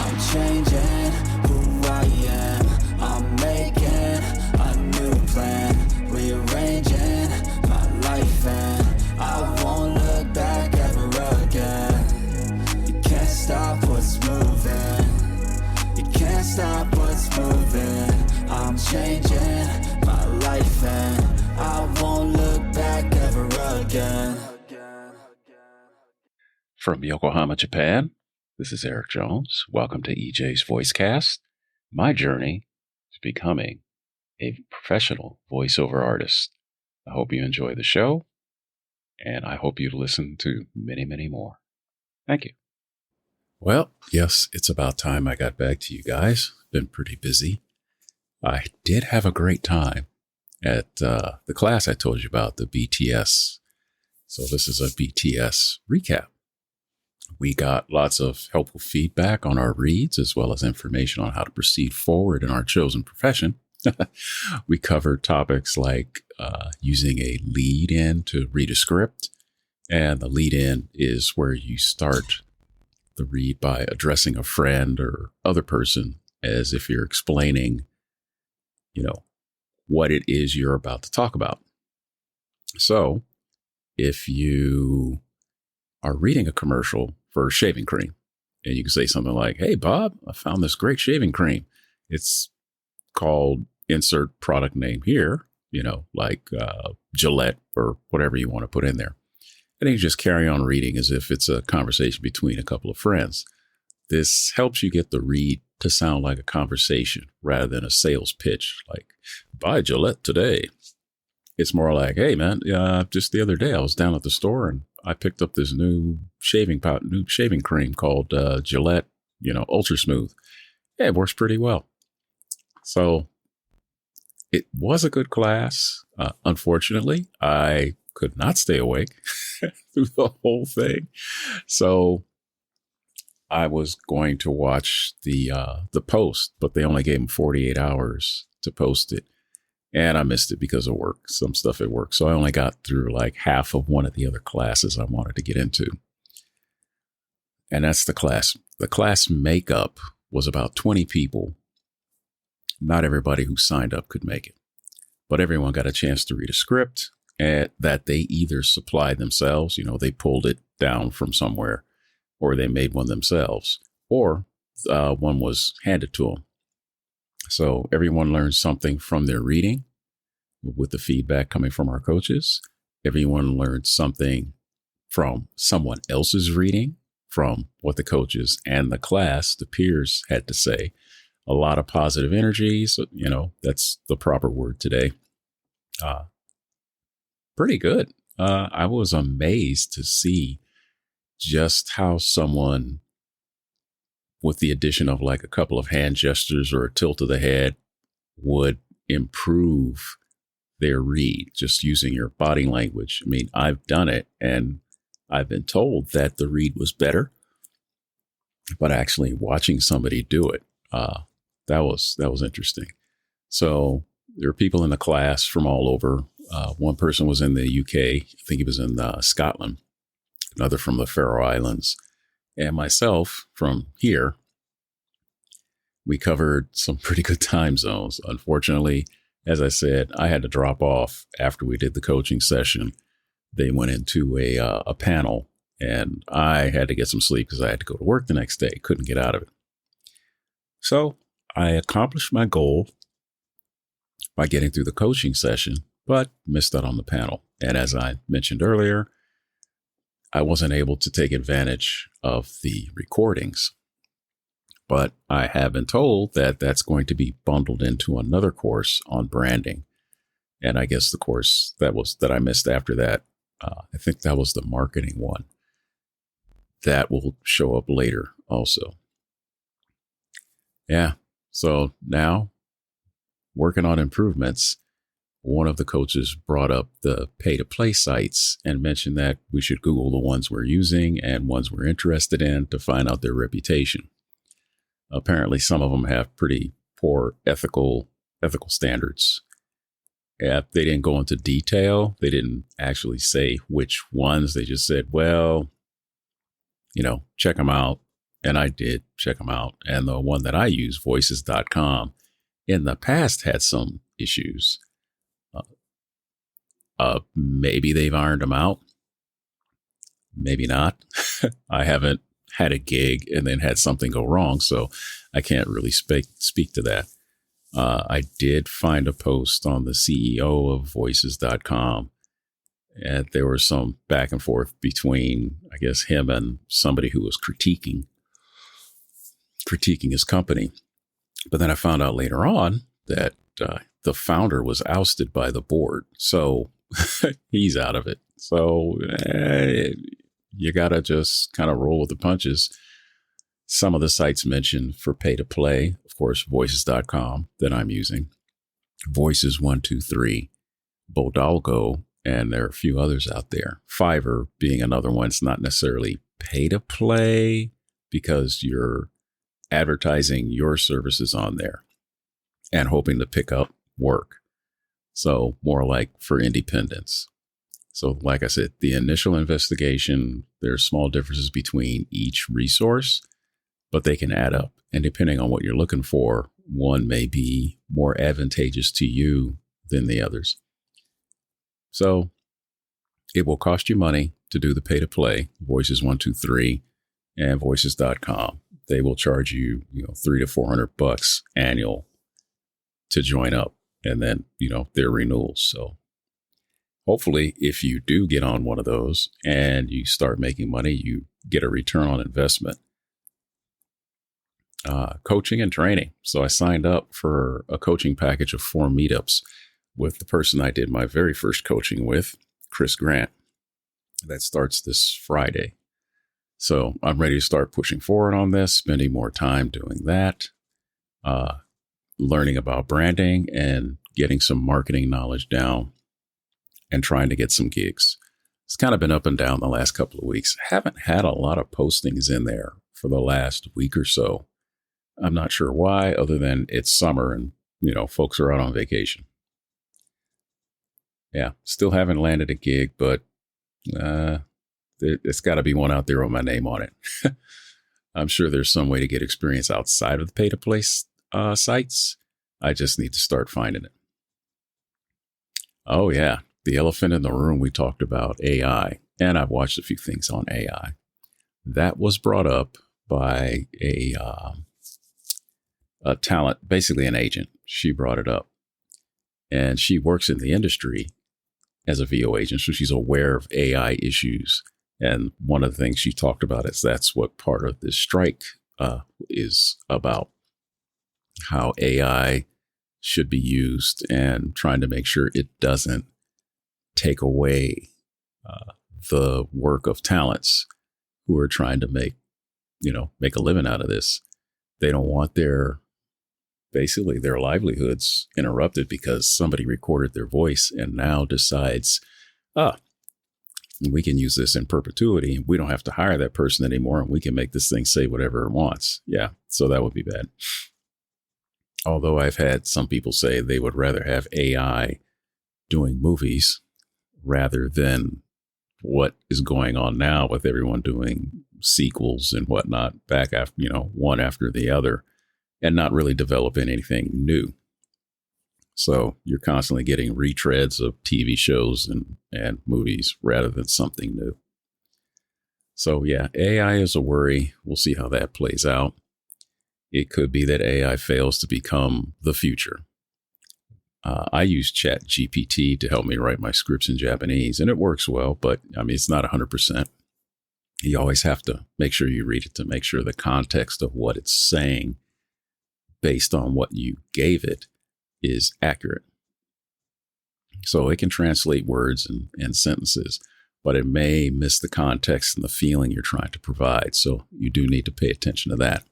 I'm changing who I am. I'm making a new plan, rearranging my life, and I won't look back ever again. You can't stop what's moving. You can't stop what's moving. I'm changing my life, and I won't look back ever again. From Yokohama, Japan, this is Eric Jones. Welcome to EJ's Voicecast, my journey to becoming a professional voiceover artist. I hope you enjoy the show, and I hope you listen to many, many more. Thank you. Well, yes, it's about time I got back to you guys. Been pretty busy. I did have a great time at the class I told you about, the BTS. So this is a BTS recap. We got lots of helpful feedback on our reads, as well as information on how to proceed forward in our chosen profession. We covered topics like using a lead-in to read a script. And the lead-in is where you start the read by addressing a friend or other person as if you're explaining, what it is you're about to talk about. So if you are reading a commercial for shaving cream, and you can say something like, "Hey, Bob, I found this great shaving cream. It's called insert product name here," like Gillette or whatever you want to put in there. And then you just carry on reading as if it's a conversation between a couple of friends. This helps you get the read to sound like a conversation rather than a sales pitch, like, "Buy Gillette today." It's more like, "Hey, man, just the other day I was down at the store and I picked up this new shaving cream called Gillette, Ultra Smooth. Yeah, it works pretty well." So it was a good class. Unfortunately, I could not stay awake through the whole thing. So I was going to watch the post, but they only gave me 48 hours to post it. And I missed it because of work, some stuff at work. So I only got through like half of one of the other classes I wanted to get into. And that's the class. The class makeup was about 20 people. Not everybody who signed up could make it, but everyone got a chance to read a script that they either supplied themselves, they pulled it down from somewhere, or they made one themselves, or one was handed to them. So everyone learned something from their reading with the feedback coming from our coaches. Everyone learned something from someone else's reading, from what the coaches and the class, the peers, had to say. A lot of positive energy. So, that's the proper word today. Pretty good. I was amazed to see just how someone, with the addition of like a couple of hand gestures or a tilt of the head, would improve their read just using your body language. I mean, I've done it and I've been told that the read was better, but actually watching somebody do it, that was interesting. So there were people in the class from all over. One person was in the UK. I think he was in Scotland, another from the Faroe Islands, and myself from here. We covered some pretty good time zones. Unfortunately, as I said, I had to drop off after we did the coaching session. They went into a panel, and I had to get some sleep because I had to go to work the next day. Couldn't get out of it. So I accomplished my goal by getting through the coaching session, but missed out on the panel. And as I mentioned earlier, I wasn't able to take advantage of the recordings. But I have been told that that's going to be bundled into another course on branding. And I guess the course that I missed after that, I think that was the marketing one. That will show up later also. Yeah. So now, working on improvements, one of the coaches brought up the pay-to-play sites and mentioned that we should Google the ones we're using and ones we're interested in to find out their reputation. Apparently, some of them have pretty poor ethical standards. Yeah, they didn't go into detail. They didn't actually say which ones. They just said, well, check them out. And I did check them out. And the one that I use, voices.com, in the past had some issues. Maybe they've ironed them out. Maybe not. I haven't had a gig and then had something go wrong, so I can't really speak to that. I did find a post on the CEO of voices.com, and there was some back and forth between, I guess, him and somebody who was critiquing his company. But then I found out later on that the founder was ousted by the board, so he's out of it. So you got to just kind of roll with the punches. Some of the sites mentioned for pay to play, of course, voices.com that I'm using, Voices 123, Bodalgo, and there are a few others out there. Fiverr being another one. It's not necessarily pay to play because you're advertising your services on there and hoping to pick up work. So more like for independents. So like I said, the initial investigation, there's small differences between each resource, but they can add up. And depending on what you're looking for, one may be more advantageous to you than the others. So it will cost you money to do the pay to play, Voices 123 and voices.com. They will charge you, $300 to $400 annual to join up, and then, their renewals. So hopefully if you do get on one of those and you start making money, you get a return on investment. Coaching and training. So I signed up for a coaching package of 4 meetups with the person I did my very first coaching with, Chris Grant. That starts this Friday. So I'm ready to start pushing forward on this, spending more time doing that, learning about branding and getting some marketing knowledge down and trying to get some gigs. It's kind of been up and down the last couple of weeks. Haven't had a lot of postings in there for the last week or so. I'm not sure why, other than it's summer and, folks are out on vacation. Yeah, still haven't landed a gig, but there's got to be one out there with my name on it. I'm sure there's some way to get experience outside of the pay-to-play sites. I just need to start finding it. Oh, yeah. The elephant in the room, we talked about AI, and I've watched a few things on AI. That was brought up by a talent, basically an agent. She brought it up, and she works in the industry as a VO agent, so she's aware of AI issues. And one of the things she talked about is that's what part of this strike is about, how AI should be used and trying to make sure it doesn't take away the work of talents who are trying to make a living out of this. They don't want their livelihoods interrupted because somebody recorded their voice and now decides, we can use this in perpetuity. We don't have to hire that person anymore, and we can make this thing say whatever it wants. Yeah, so that would be bad. Although I've had some people say they would rather have AI doing movies rather than what is going on now with everyone doing sequels and whatnot back after, one after the other, and not really developing anything new. So you're constantly getting retreads of TV shows and movies rather than something new. So yeah, AI is a worry. We'll see how that plays out. It could be that AI fails to become the future. I use ChatGPT to help me write my scripts in Japanese, and it works well, but it's not 100%. You always have to make sure you read it to make sure the context of what it's saying based on what you gave it is accurate. So it can translate words and sentences, but it may miss the context and the feeling you're trying to provide. So you do need to pay attention to that.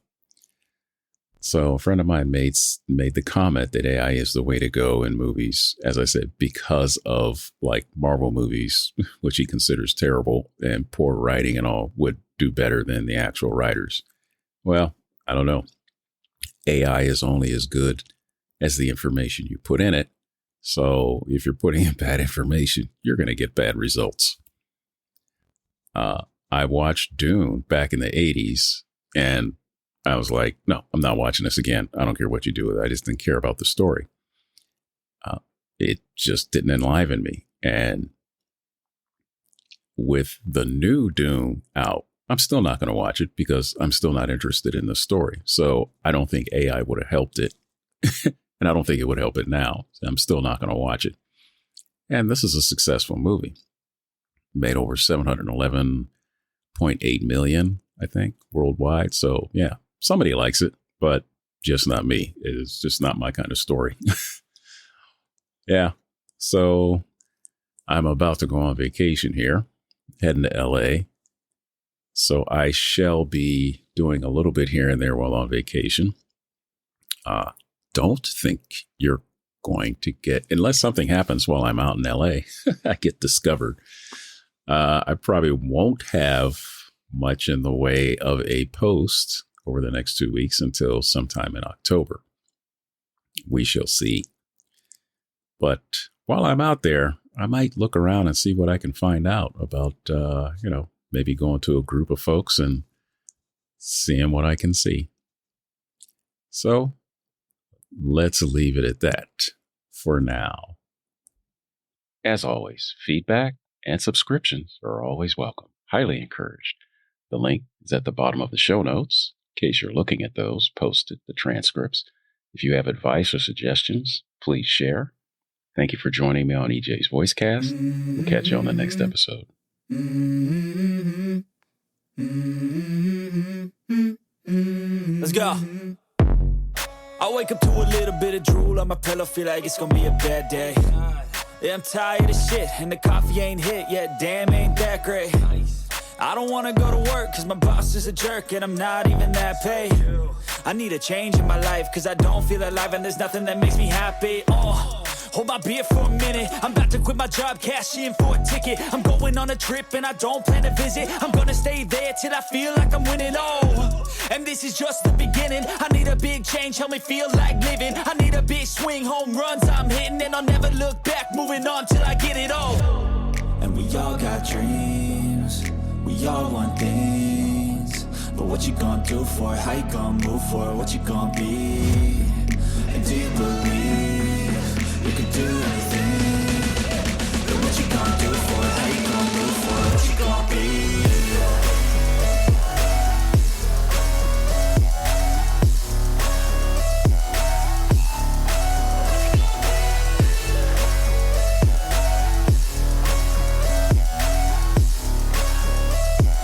So a friend of mine made the comment that AI is the way to go in movies, as I said, because of like Marvel movies, which he considers terrible and poor writing and all, would do better than the actual writers. Well, I don't know. AI is only as good as the information you put in it. So if you're putting in bad information, you're going to get bad results. I watched Dune back in the 80s, And I was like, no, I'm not watching this again. I don't care what you do with it. I just didn't care about the story. It just didn't enliven me. And with the new Dune out, I'm still not going to watch it because I'm still not interested in the story. So I don't think AI would have helped it. And I don't think it would help it now. So I'm still not going to watch it. And this is a successful movie. Made over 711.8 million, I think, worldwide. So yeah, somebody likes it, but just not me. It is just not my kind of story. Yeah. So I'm about to go on vacation here, heading to LA. So I shall be doing a little bit here and there while on vacation. Don't think you're going to get, unless something happens while I'm out in LA, I get discovered. I probably won't have much in the way of a post over the next 2 weeks until sometime in October. We shall see. But while I'm out there, I might look around and see what I can find out about, maybe going to a group of folks and seeing what I can see. So let's leave it at that for now. As always, feedback and subscriptions are always welcome. Highly encouraged. The link is at the bottom of the show notes. In case you're looking at those, posted the transcripts. If you have advice or suggestions, please share. Thank you for joining me on EJ's Voicecast. We'll catch you on the next episode. Let's go. I wake up to a little bit of drool on my pillow, feel like it's gonna be a bad day. Yeah, I'm tired of shit, and the coffee ain't hit yet, damn, ain't that great. I don't wanna go to work, cause my boss is a jerk, and I'm not even that paid. I need a change in my life, cause I don't feel alive, and there's nothing that makes me happy. Hold my beer for a minute. I'm about to quit my job, cash in for a ticket. I'm going on a trip and I don't plan to visit. I'm gonna stay there till I feel like I'm winning. And this is just the beginning. I need a big change, help me feel like living. I need a big swing, home runs I'm hitting, and I'll never look back, moving on till I get it all. And we all got dreams, we all want things, but what you gonna do for it? How you gonna move for it? What you gonna be? And do you believe you can do anything? But what you gonna do for it? How you gonna move for it? What you gonna be?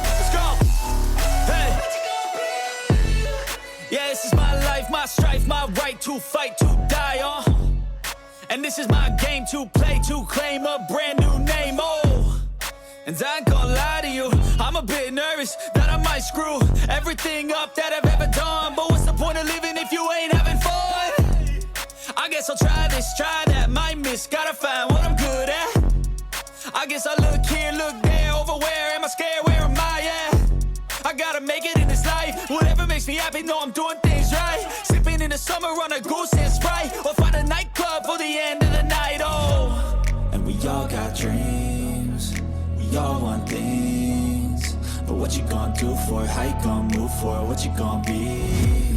Let's go! Hey! Yeah, this is my life, my strife, my right to fight, to die on. And this is my game to play, to claim a brand new name, And I ain't gonna lie to you, I'm a bit nervous that I might screw everything up that I've ever done. But what's the point of living if you ain't having fun? I guess I'll try this, try that, might miss, gotta find what I'm good at. I guess I look here, look there, over where am I scared, where am I at? I gotta make it in this life, whatever makes me happy, know I'm doing things right. Sipping in the summer on a goose and Sprite, or find a nightclub for the end of the night, And we all got dreams, we all want things, but what you gonna do for it? How you gonna move for it? What you gonna be?